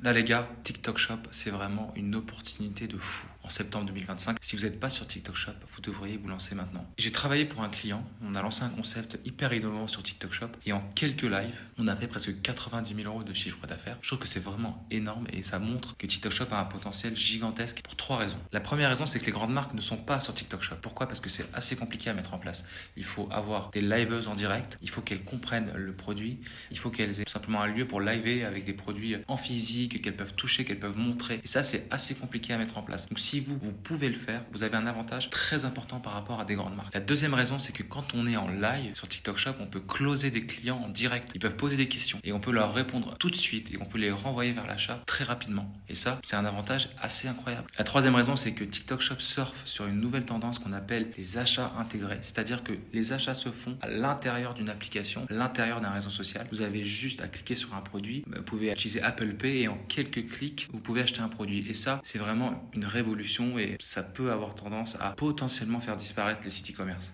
Là les gars, TikTok Shop, c'est vraiment une opportunité de fou. En septembre 2025, si vous n'êtes pas sur TikTok Shop, vous devriez vous lancer maintenant. J'ai travaillé pour un client, on a lancé un concept hyper innovant sur TikTok Shop et en quelques lives, on a fait presque 90 000 euros de chiffre d'affaires. Je trouve que c'est vraiment énorme et ça montre que TikTok Shop a un potentiel gigantesque pour trois raisons. La première raison, c'est que les grandes marques ne sont pas sur TikTok Shop. Pourquoi? Parce que c'est assez compliqué à mettre en place. Il faut avoir des liveuses en direct, il faut qu'elles comprennent le produit, il faut qu'elles aient tout simplement un lieu pour liver avec des produits en physique, qu'elles peuvent toucher, qu'elles peuvent montrer. Et ça, c'est assez compliqué à mettre en place. Donc si vous pouvez le faire, vous avez un avantage très important par rapport à des grandes marques. La deuxième raison, c'est que quand on est en live sur TikTok Shop, on peut closer des clients en direct. Ils peuvent poser des questions et on peut leur répondre tout de suite et on peut les renvoyer vers l'achat très rapidement. Et ça, c'est un avantage assez incroyable. La troisième raison, c'est que TikTok Shop surfe sur une nouvelle tendance qu'on appelle les achats intégrés. C'est-à-dire que les achats se font à l'intérieur d'une application, à l'intérieur d'un réseau social. Vous avez juste à cliquer sur un produit. Vous pouvez utiliser Apple Pay et en quelques clics, vous pouvez acheter un produit. Et ça, c'est vraiment une révolution et ça peut avoir tendance à potentiellement faire disparaître les sites e-commerce.